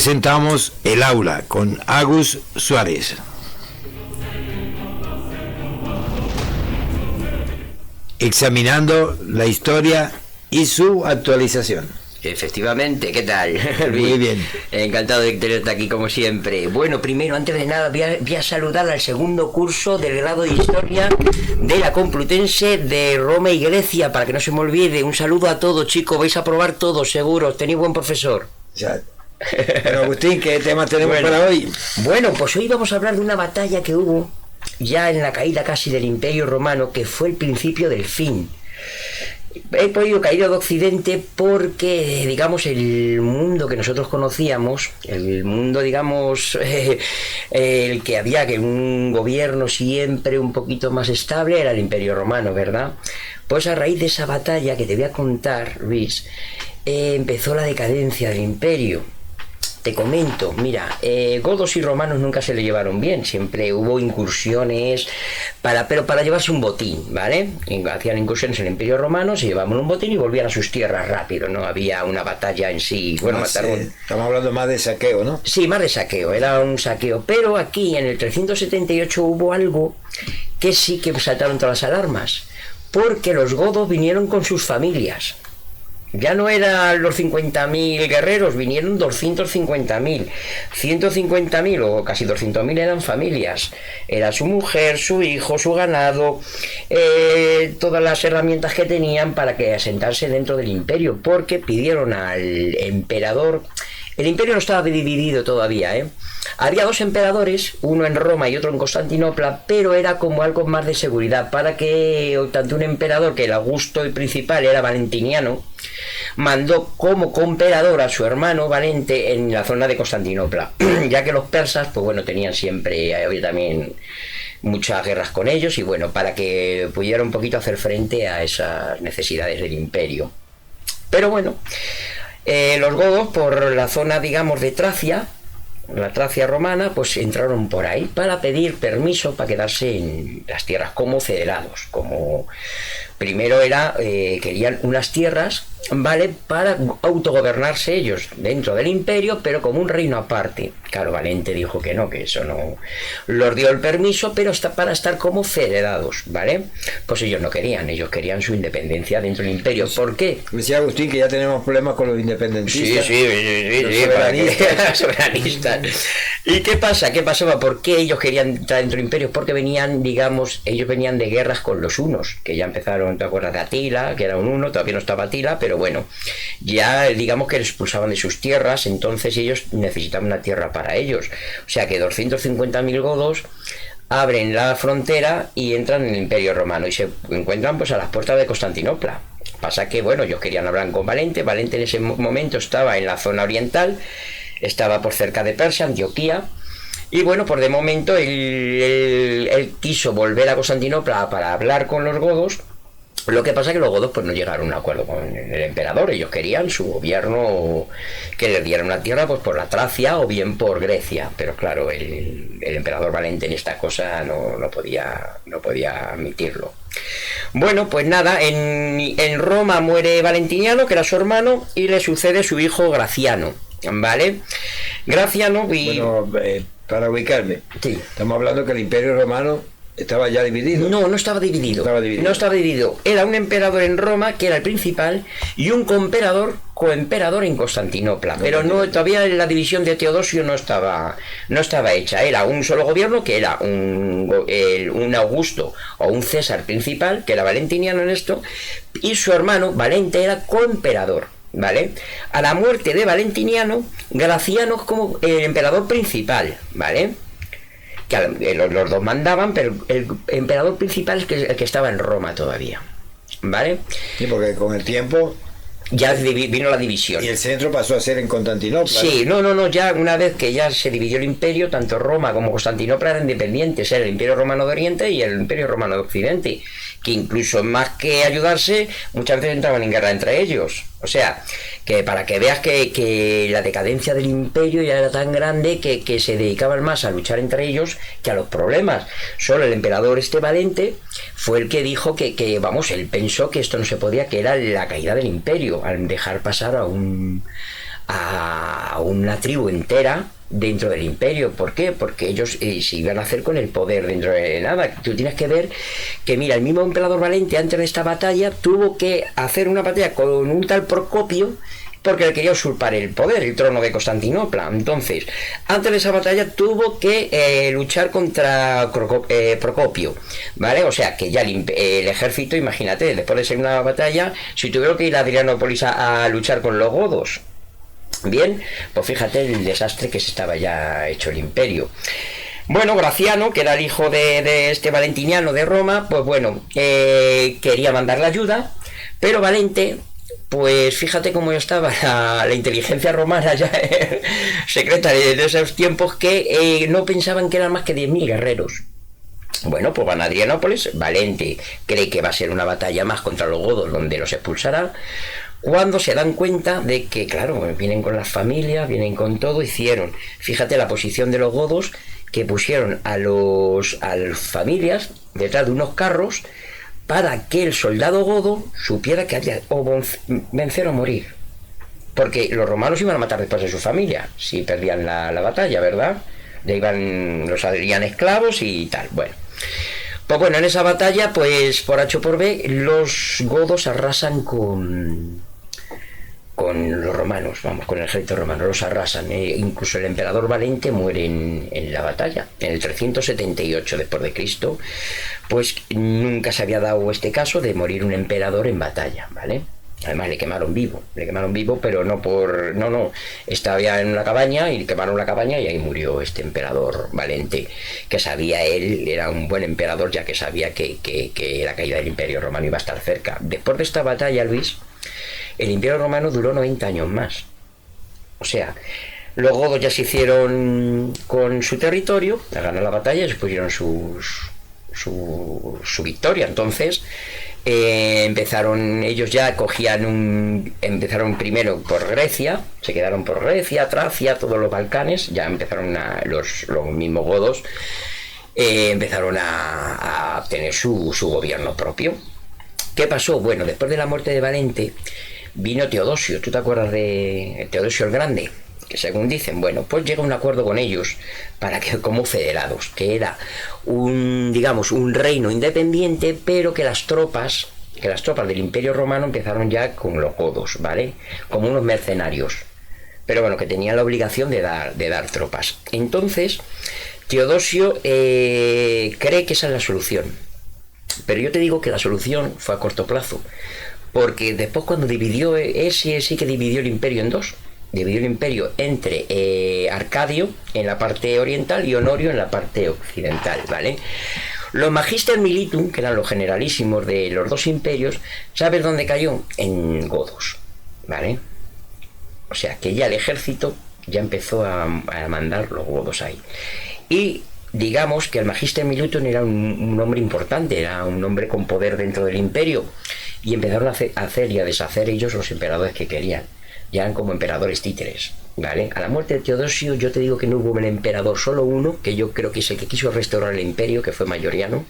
presentamos El Aula con Agus Suárez. Examinando la historia y su actualización. Efectivamente, ¿qué tal? Muy bien. Encantado de tenerte aquí como siempre. Bueno, primero, antes de nada, voy a saludar al segundo curso del grado de Historia de la Complutense de Roma y Grecia, para que no se me olvide. Un saludo a todos, chicos, vais a probar todos, seguro. Tenéis buen profesor. Ya. Pero Agustín, ¿qué temas tenemos para hoy? Bueno, pues hoy vamos a hablar de una batalla que hubo ya en la caída casi del Imperio Romano, que fue el principio del fin. He podido caída de Occidente porque, digamos, el mundo que nosotros conocíamos, el mundo, digamos, el que había que un gobierno siempre un poquito más estable era el Imperio Romano, ¿verdad? Pues a raíz de esa batalla que te voy a contar, Luis, empezó la decadencia del imperio. Te comento, mira, godos y romanos nunca se le llevaron bien, siempre hubo incursiones, pero para llevarse un botín, ¿vale? Hacían incursiones en el Imperio Romano, se llevaban un botín y volvían a sus tierras rápido, no había una batalla en sí. Bueno, mataron... Estamos hablando más de saqueo, ¿no? Sí, más de saqueo, era un saqueo, pero aquí en el 378 hubo algo que sí que saltaron todas las alarmas, porque los godos vinieron con sus familias. Ya no eran los 50.000 guerreros, vinieron 250.000. 150.000 o casi 200.000 eran familias. Era su mujer, su hijo, su ganado, todas las herramientas que tenían para que asentarse dentro del imperio, porque pidieron al emperador... El imperio no estaba dividido todavía, ¿eh? Había dos emperadores, uno en Roma y otro en Constantinopla, pero era como algo más de seguridad, para que tanto un emperador, que el Augusto el principal era Valentiniano, mandó como coemperador a su hermano Valente en la zona de Constantinopla, ya que los persas, pues bueno, tenían siempre, había también muchas guerras con ellos, y bueno, para que pudiera un poquito hacer frente a esas necesidades del imperio. Pero bueno, los godos, por la zona, digamos, de Tracia, la Tracia romana, pues entraron por ahí para pedir permiso para quedarse en las tierras como federados, como primero era, querían unas tierras, ¿vale?, para autogobernarse ellos dentro del imperio, pero como un reino aparte. Claro, Valente dijo que no, que eso no, los dio el permiso, pero para estar como federados, ¿vale? Pues ellos no querían, ellos querían su independencia dentro del imperio. ¿Por qué? Decía Agustín que ya tenemos problemas con los independentistas. Sí, soberanistas. ¿Y qué pasa? ¿Qué pasaba? ¿Por qué ellos querían entrar dentro del imperio? Porque venían, digamos, ellos venían de guerras con los hunos, que ya empezaron, ¿te acuerdas de Atila? Que era un huno, todavía no estaba Atila, pero bueno, ya digamos que les expulsaban de sus tierras, entonces ellos necesitaban una tierra para ellos. O sea que 250.000 godos abren la frontera y entran en el Imperio Romano y se encuentran pues a las puertas de Constantinopla. Pasa que, bueno, ellos querían hablar con Valente. Valente en ese momento estaba en la zona oriental, estaba por cerca de Persia, Antioquía, y bueno, pues de momento él quiso volver a Constantinopla para hablar con los godos. Lo que pasa es que los godos pues no llegaron a un acuerdo con el emperador. Ellos querían su gobierno, que les diera una tierra pues por la Tracia o bien por Grecia, pero claro, el emperador Valente en esta cosa no podía admitirlo. Bueno, pues nada, en Roma muere Valentiniano, que era su hermano, y le sucede su hijo Graciano, ¿vale? Graciano Bueno, para ubicarme, sí. Estamos hablando que el Imperio Romano ¿estaba ya dividido? No estaba dividido. No estaba dividido. Era un emperador en Roma, que era el principal, y un coemperador en Constantinopla. Pero todavía la división de Teodosio no estaba hecha. Era un solo gobierno, que era un Augusto o un César principal, que era Valentiniano en esto, y su hermano Valente era coemperador, ¿vale? A la muerte de Valentiniano, Graciano es como el emperador principal, ¿vale? Que los dos mandaban, pero el emperador principal es el que estaba en Roma todavía, ¿vale? Sí, porque con el tiempo ya vino la división. Y el centro pasó a ser en Constantinopla. Sí, no, ya una vez que ya se dividió el imperio, tanto Roma como Constantinopla eran independientes, era el Imperio Romano de Oriente y el Imperio Romano de Occidente, que incluso más que ayudarse, muchas veces entraban en guerra entre ellos. O sea, que para que veas que la decadencia del imperio ya era tan grande que se dedicaban más a luchar entre ellos que a los problemas. Solo el emperador Valente fue el que dijo que vamos, él pensó que esto no se podía, que era la caída del imperio, al dejar pasar a a una tribu entera dentro del imperio. ¿Por qué? Porque ellos se iban a hacer con el poder dentro de nada. Tú tienes que ver que, mira, el mismo emperador Valente antes de esta batalla tuvo que hacer una batalla con un tal Procopio, porque le quería usurpar el poder, el trono de Constantinopla. Entonces, antes de esa batalla tuvo que luchar contra Procopio, ¿vale? O sea, que ya el ejército, imagínate, después de ser una batalla, si tuvieron que ir a Adrianópolis a luchar con los godos. Bien, pues fíjate el desastre que se estaba ya hecho el imperio. Bueno, Graciano, que era el hijo de este Valentiniano de Roma, pues bueno, quería mandar la ayuda, pero Valente, pues fíjate cómo estaba la inteligencia romana ya secreta de esos tiempos, que no pensaban que eran más que 10.000 guerreros. Bueno, pues van a Adrianópolis, Valente cree que va a ser una batalla más contra los godos donde los expulsará, cuando se dan cuenta de que, claro, vienen con las familias, vienen con todo, hicieron, fíjate la posición de los godos, que pusieron a las familias detrás de unos carros, para que el soldado godo supiera que había o vencer o morir. Porque los romanos iban a matar después de su familia, si perdían la batalla, ¿verdad? Los harían esclavos y tal. Bueno, pues bueno, en esa batalla, pues por H o por B, los godos arrasan con los romanos, vamos, con el ejército romano, los arrasan. Incluso el emperador Valente muere en la batalla, en el 378 después de Cristo. Pues nunca se había dado este caso de morir un emperador en batalla, ¿vale? Además le quemaron vivo, pero no, estaba ya en una cabaña y le quemaron la cabaña y ahí murió este emperador Valente, que sabía él, era un buen emperador, ya que sabía que la caída del imperio romano iba a estar cerca. Después de esta batalla, Luis, el imperio romano duró 90 años más. O sea, los godos ya se hicieron con su territorio, ganaron la batalla y se pusieron su victoria. Entonces empezaron, ellos ya empezaron primero por Grecia, se quedaron por Grecia, Tracia, todos los Balcanes, ya empezaron los mismos godos empezaron a obtener su gobierno propio. ¿Qué pasó? Bueno, después de la muerte de Valente vino Teodosio. ¿Tú te acuerdas de Teodosio el Grande? Que según dicen, bueno, pues llega a un acuerdo con ellos para que, como federados, que era un reino independiente, pero que las tropas del Imperio Romano empezaron ya con los godos, ¿vale? Como unos mercenarios, pero bueno, que tenían la obligación de dar tropas. Entonces, Teodosio cree que esa es la solución, pero yo te digo que la solución fue a corto plazo, porque después cuando dividió, sí que dividió el imperio en dos. Dividió el imperio entre Arcadio en la parte oriental y Honorio en la parte occidental, ¿vale? Los Magister Militum, que eran los generalísimos de los dos imperios, ¿sabes dónde cayó? En godos, ¿vale? O sea que ya el ejército ya empezó a mandar los godos ahí. Y digamos que el Magister Militum era un hombre importante, era un hombre con poder dentro del imperio, y empezaron a hacer y a deshacer ellos los emperadores que querían. Ya eran como emperadores títeres, ¿vale? A la muerte de Teodosio, yo te digo que no hubo un emperador, solo uno, que yo creo que es el que quiso restaurar el imperio, que fue Mayoriano.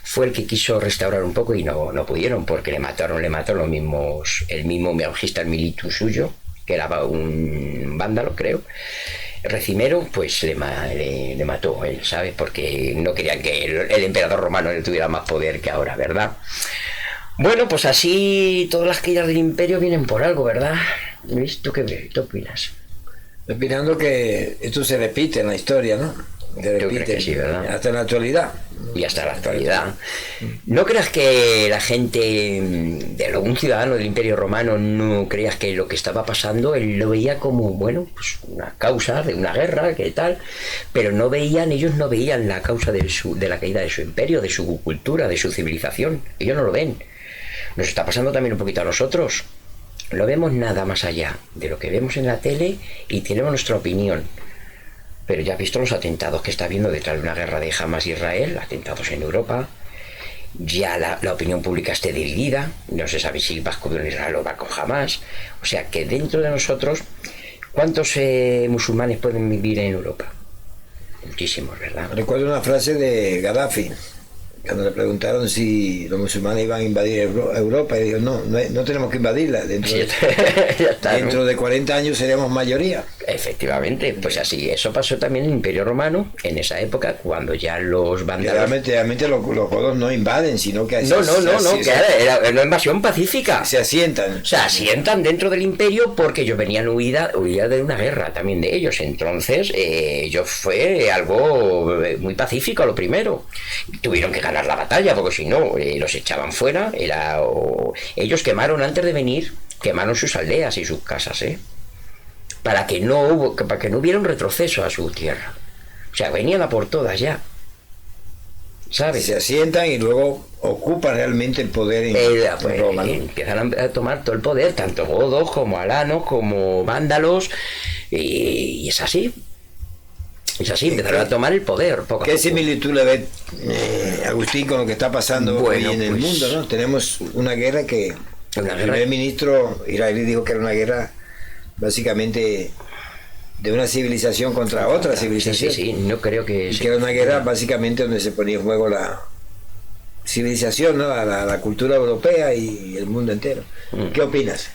Fue el que quiso restaurar un poco y no pudieron, porque le mataron el mismo Magister Militum suyo, que era un vándalo, creo. Recimero, pues le mató él, ¿sabes? Porque no querían que el emperador romano tuviera más poder que ahora, ¿verdad? Bueno, pues así todas las caídas del imperio vienen por algo, ¿verdad? Luis, ¿tú qué opinas? Opinando que esto se repite en la historia, ¿no? Se repite, sí, ¿verdad? Hasta en la actualidad. Y hasta la actualidad. ¿No creas que la gente, de algún ciudadano del Imperio Romano, no creas que lo que estaba pasando, él lo veía como, bueno, pues una causa de una guerra, que tal, pero ellos no veían la causa de la caída de su imperio, de su cultura, de su civilización? Ellos no lo ven. Nos está pasando también un poquito a nosotros. No vemos nada más allá de lo que vemos en la tele y tenemos nuestra opinión. Pero ya has visto los atentados que está habiendo detrás de una guerra de Hamas y Israel, atentados en Europa. Ya la opinión pública está dividida. No se sabe si vas con Israel o va con Hamas. O sea que dentro de nosotros, ¿cuántos musulmanes pueden vivir en Europa? Muchísimos, ¿verdad? Recuerdo una frase de Gaddafi, cuando le preguntaron si los musulmanes iban a invadir Europa, y dijo, no tenemos que invadirla. Dentro de 40 años seremos mayoría. Efectivamente, pues así, eso pasó también en el Imperio Romano, en esa época, cuando ya los vándalos... Realmente los godos no invaden, sino que... No, que era una invasión pacífica. Se asientan. Se asientan dentro del imperio porque ellos venían huida de una guerra también de ellos. Entonces, ellos fue algo muy pacífico lo primero. Tuvieron que ganar la batalla porque si no, los echaban fuera. Ellos quemaron, antes de venir, quemaron sus aldeas y sus casas, para que no hubiera un retroceso a su tierra. O sea, venían a por todas ya. ¿Sabes? Se asientan y luego ocupan realmente el poder en Roma, ¿no? Empiezan a tomar todo el poder, tanto godos como alanos, como vándalos, y es así. Es así, empezaron a tomar el poder. ¿Qué similitud le ve Agustín con lo que está pasando hoy en el mundo, ¿no? Tenemos una guerra que el primer ministro israelí dijo que era una guerra básicamente de una civilización contra otra civilización. Sí, no creo que... Y que era una guerra básicamente donde se ponía en juego la civilización, ¿no? La cultura europea y el mundo entero. ¿Qué opinas?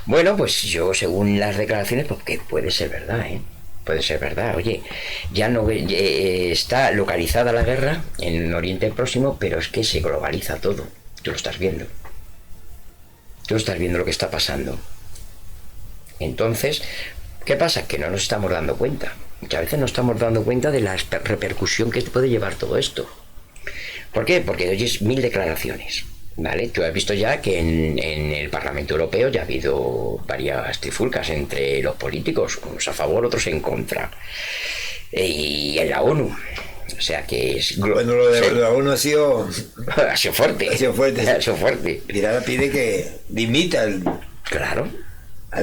Bueno, pues yo, según las declaraciones, pues que puede ser verdad, puede ser verdad. Oye, ya no está localizada la guerra en Oriente Próximo, pero es que se globaliza todo. Tú lo estás viendo. Tú estás viendo lo que está pasando. Entonces, ¿qué pasa? Que no nos estamos dando cuenta. Muchas veces no estamos dando cuenta de la repercusión que puede llevar todo esto. ¿Por qué? Porque oyes 1000 declaraciones, ¿vale? Tú has visto ya que en el Parlamento Europeo ya ha habido varias trifulcas entre los políticos, unos a favor, otros en contra. Y en la ONU. O sea que es... Bueno, lo de la ONU ha sido fuerte. Ha sido fuerte. Ha sido fuerte. Y ahora pide que dimita Claro.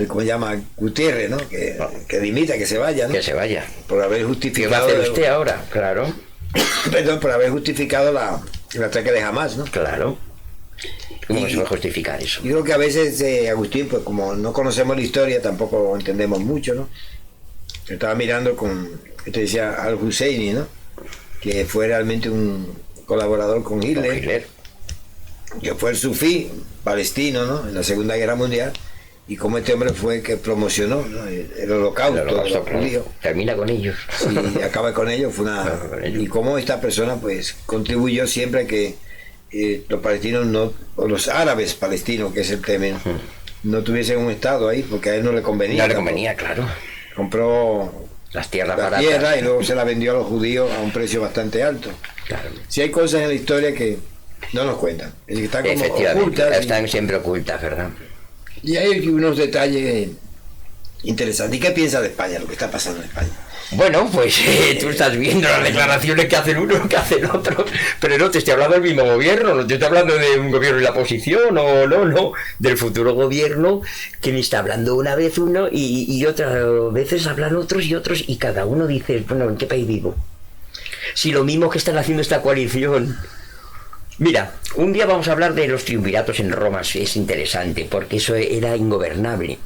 ¿Cómo se llama? Gutiérrez, ¿no? Que dimita, que se vaya, ¿no? Que se vaya. Por haber justificado... ¿Qué va a hacer usted ahora? Claro. Perdón, por haber justificado el ataque de Hamas, ¿no? Claro. ¿Cómo se va a justificar eso? Yo creo que a veces, Agustín, pues como no conocemos la historia, tampoco entendemos mucho, ¿no? Estaba mirando te decía Al-Husseini, ¿no? Que fue realmente un colaborador con Hitler, que fue el sufí palestino, ¿no? En la Segunda Guerra Mundial, y cómo este hombre fue que promocionó, ¿no? el holocausto de los judíos. Termina con ellos. Sí, acaba con ellos. Y cómo esta persona pues contribuyó siempre a que los palestinos o los árabes palestinos, que es el tema, no tuviesen un estado ahí, porque a él no le convenía. No le convenía, claro. Compró las tierras baratas, y luego se la vendió a los judíos a un precio bastante alto. Claro. Si hay cosas en la historia que no nos cuentan, es que están como ocultas, están siempre ocultas, ¿verdad? Y hay unos detalles interesantes. ¿Y qué piensas de España, lo que está pasando en España? Bueno, pues tú estás viendo las declaraciones que hacen unos, que hacen otros, pero no te estoy hablando del mismo gobierno, no te estoy hablando de un gobierno en la oposición, no, del futuro gobierno, que ni está hablando una vez uno y otras veces hablan otros, y cada uno dice, bueno, ¿en qué país vivo? Si lo mismo que están haciendo esta coalición. Mira, un día vamos a hablar de los triunviratos en Roma, es interesante, porque eso era ingobernable.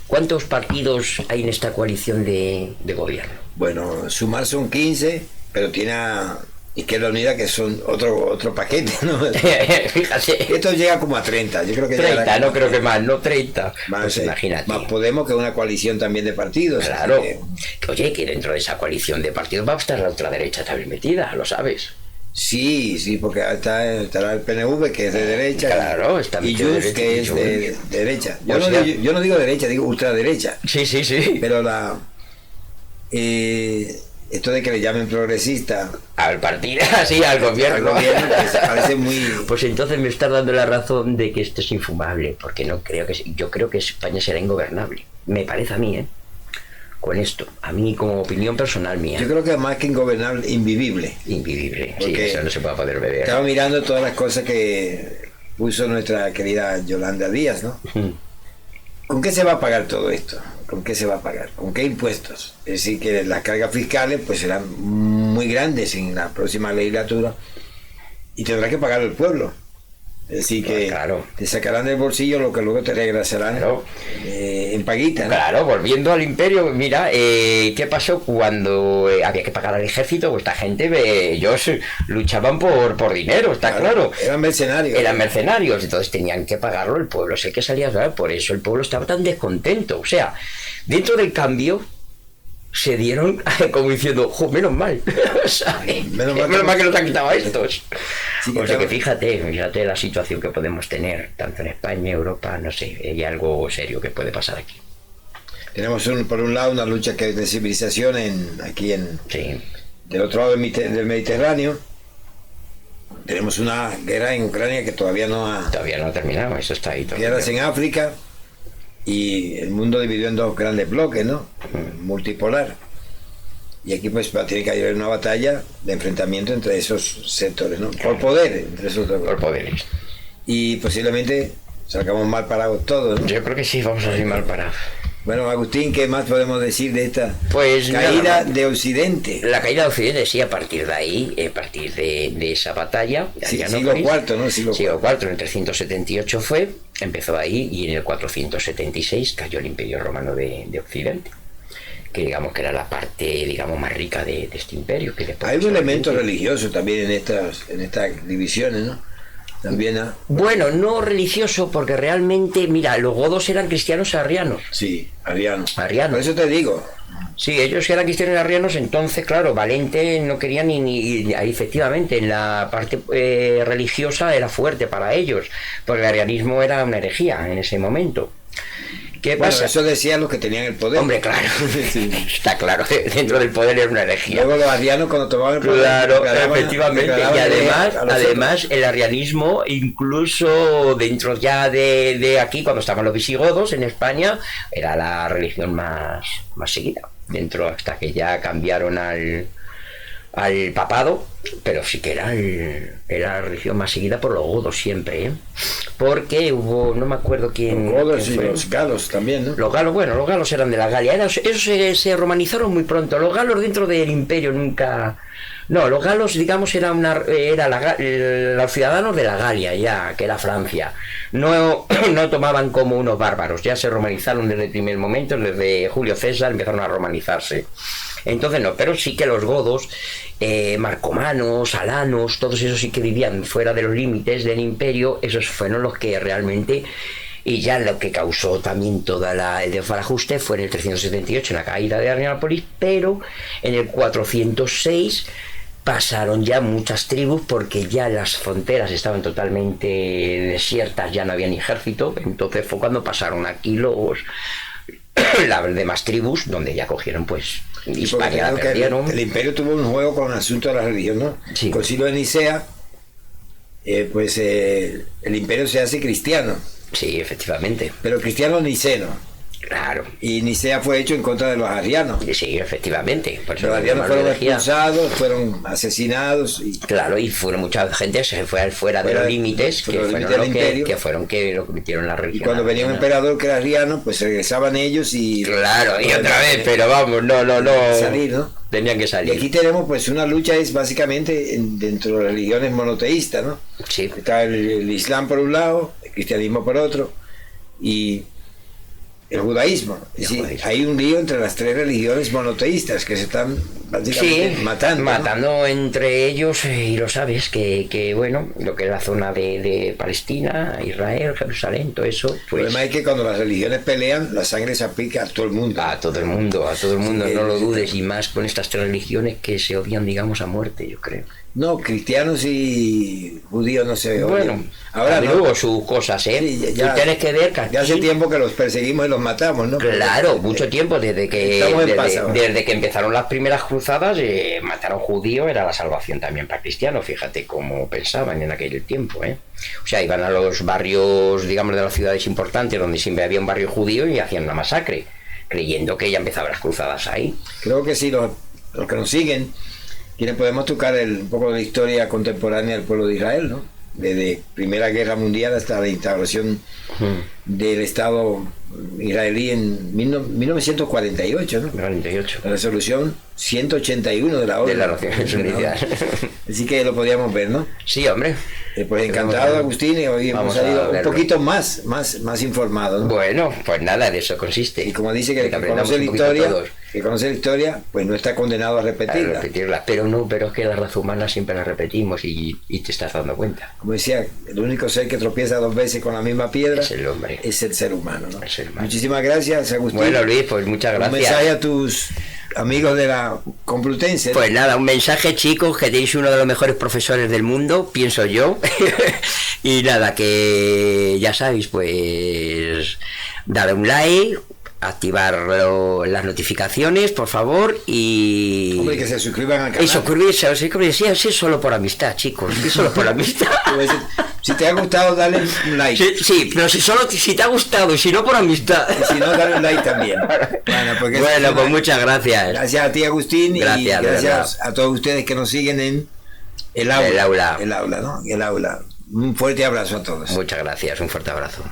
¿Cuántos partidos hay en esta coalición de gobierno? Bueno, sumar son 15, pero tiene a Izquierda Unida, que son otro paquete, ¿no? Fíjate. Esto llega como a 30. Yo creo que 30, no creo que más, no 30. Más, pues imagínate. Más Podemos, que es una coalición también de partidos. Claro. Oye, que dentro de esa coalición de partidos va a estar la ultraderecha también metida, lo sabes. Sí, porque estará el PNV, que es de derecha, claro, está y Junts, que es de derecha. Yo no digo derecha, digo ultraderecha. Sí. Pero esto de que le llamen progresista al partido, sí, al gobierno, pues, parece muy... Pues entonces me estás dando la razón de que esto es infumable, porque yo creo que España será ingobernable. Me parece a mí, con esto, a mí como opinión personal mía. Yo creo que más que ingobernable, invivible. Invivible, sí, eso no se puede poder beber. Estaba mirando todas las cosas que puso nuestra querida Yolanda Díaz, ¿no? ¿Con qué se va a pagar todo esto? ¿Con qué se va a pagar? ¿Con qué impuestos? Es decir, que las cargas fiscales pues serán muy grandes en la próxima legislatura y tendrá que pagar el pueblo. Es decir, que Claro. te sacarán del bolsillo lo que luego te regresarán Claro. en paguita, ¿no? Claro, volviendo al imperio, mira, ¿qué pasó cuando había que pagar al ejército? Pues esta gente, ellos luchaban por dinero, está claro. Eran mercenarios. Eran mercenarios, entonces tenían que pagarlo, el pueblo es el que salía a pagar, por eso el pueblo estaba tan descontento. O sea, dentro del cambio se dieron como diciendo, "Jo, menos mal", ¿sabes? Menos mal que nos han quitado a estos. Sí, O sea claro. que fíjate la situación que podemos tener, tanto en España, Europa, no sé, hay algo serio que puede pasar aquí. Tenemos por un lado una lucha que es de civilización Sí, del otro lado del Mediterráneo. Tenemos una guerra en Ucrania que todavía no ha... todavía no ha terminado, eso está ahí todavía. Guerras en África y el mundo dividido en dos grandes bloques, ¿no? Multipolar. Y aquí pues va a tener que haber una batalla de enfrentamiento entre esos sectores, ¿no? Por poder, entre esos dos. Por poderes. Y posiblemente salgamos mal parados todos, ¿no? Yo creo que sí, vamos a ir mal parados. Bueno, Agustín, ¿qué más podemos decir de esta Pues caída nada, de Occidente? la caída de Occidente, sí, a partir de ahí, a partir de esa batalla, de Sí, Adrianópolis, siglo IV, ¿no? Siglo IV, en el 378 fue, empezó ahí, y en el 476 cayó el Imperio Romano de Occidente, que digamos que era la parte, digamos, más rica de este imperio. Que después Hay un elemento posteriormente- religioso también en estas divisiones, ¿no? También, Bueno, no religioso, porque realmente, mira, los godos eran cristianos arrianos. sí, ariano. Arianos. Por eso te digo, Sí, ellos eran cristianos arrianos, entonces, claro, Valente no quería ahí, efectivamente, en la parte religiosa era fuerte para ellos, porque el arianismo era una herejía en ese momento. ¿Qué bueno, pasa? eso decían los que tenían el poder. Hombre, claro, Sí. está claro, dentro del poder era una herejía. Luego los arianos cuando tomaban el poder... Claro, declaraban- efectivamente, y declaraban además, a los además el arrianismo, incluso dentro ya de aquí, cuando estaban los visigodos en España, era la religión más seguida, dentro hasta que ya cambiaron al papado, pero sí que era la religión más seguida por los godos siempre, ¿eh? Porque hubo, no me acuerdo quién, Los godos quién y fue. los galos también, ¿no? Los galos, bueno, los galos eran de la Galia, ellos se romanizaron muy pronto. Los galos dentro del imperio nunca... No, los galos, digamos, era los ciudadanos de la Galia, ya, que era Francia. No, no tomaban como unos bárbaros, ya se romanizaron desde el primer momento, desde Julio César empezaron a romanizarse. Entonces no, pero sí que los godos, marcomanos, alanos, todos esos sí que vivían fuera de los límites del imperio, esos fueron los que realmente... Y ya lo que causó también el desbarajuste fue en el 378, en la caída de Adrianópolis, pero en el 406 pasaron ya muchas tribus porque ya las fronteras estaban totalmente desiertas, ya no había ni ejército, entonces fue cuando pasaron aquí las demás tribus, donde ya cogieron pues Sí, porque Hispania, la creo que perdieron. el imperio tuvo un juego con el asunto de la religión, ¿no? Sí. El Concilio de Nicea, el imperio se hace cristiano, Sí, efectivamente, pero cristiano niceno. claro. Y Nicea fue hecho en contra de los arrianos. Sí, efectivamente. Por eso Los arrianos llamaron fueron herejía. expulsados, fueron asesinados y Claro, y fueron mucha gente, se fue fuera de los límites, que fuera de los fueron límites del imperio. que fueron que lo metieron la y religión. cuando venía un ariana. emperador que era arriano, pues regresaban ellos y... Claro, y otra vez, pero vamos, no. Salir, ¿no? Tenían que Y salir. aquí tenemos pues una lucha es básicamente dentro de las religiones monoteístas, ¿no? Sí, Está el Islam por un lado, el cristianismo por otro y el judaísmo. Es decir, judaísmo. hay un lío entre las tres religiones monoteístas que se están básicamente matando. ¿no? matando entre ellos, y lo sabes, que bueno, lo que es la zona de Palestina, Israel, Jerusalén, todo eso, El pues problema es que cuando las religiones pelean, la sangre se aplica a todo el mundo. a todo el mundo, Sí, no lo sí, dudes, y más con estas tres religiones que se odian, digamos, a muerte, yo creo. No, cristianos y judíos no se Bueno, odian. Ahora también no. hubo sus cosas, ¿eh? Sí, Tú tienes que ver que aquí, ya hace tiempo que los perseguimos y los matamos, ¿no? claro, mucho tiempo, desde Estamos en paz ahora. desde que empezaron las primeras cruzadas, matar a un judío era la salvación también para cristianos, fíjate cómo pensaban en aquel tiempo, ¿eh? O sea, iban a los barrios, digamos, de las ciudades importantes, donde siempre había un barrio judío, y hacían una masacre, creyendo que ya empezaban las cruzadas ahí. Creo que sí, los que nos siguen, quienes podemos tocar un poco de la historia contemporánea del pueblo de Israel, ¿no? Desde Primera Guerra Mundial hasta la instauración del Estado israelí en 1948, ¿no? 48. La resolución 181 de la ONU. De las Naciones Unidas. Así que lo podíamos ver, ¿no? Sí, hombre. Pues encantado, Agustín, y hoy hemos Vamos a salido un verlo. poquito más informados, ¿no? Bueno, pues nada, de eso consiste. Y como dice que el que aprendamos conoce la un poquito historia, todos. pues no está condenado a A repetirla. repetirla. Pero es que la raza humana siempre la repetimos y te estás dando cuenta. Como decía, el único ser que tropieza 2 veces con la misma piedra Es el hombre. es el ser humano, ¿no? El ser humano. Muchísimas gracias, Agustín. Bueno, Luis, pues muchas Un gracias. mensaje a tus amigos de la Complutense. Pues nada, un mensaje, chicos, que tenéis uno de los mejores profesores del mundo, pienso yo. Y nada, que ya sabéis, pues darle un like, activar las notificaciones, por favor, y... Hombre, que se suscriban al canal. Y suscribirse, sí, es solo por amistad, chicos, es solo por amistad. Si te ha gustado, dale un like. Sí, pero si te ha gustado, y si no por amistad. Y si no, dale un like también. Bueno, pues muchas gracias. Gracias a ti, Agustín, Gracias, y de gracias a todos ustedes que nos siguen en el aula. El aula. El aula, ¿no? El aula. Un fuerte abrazo a todos. Muchas gracias, un fuerte abrazo.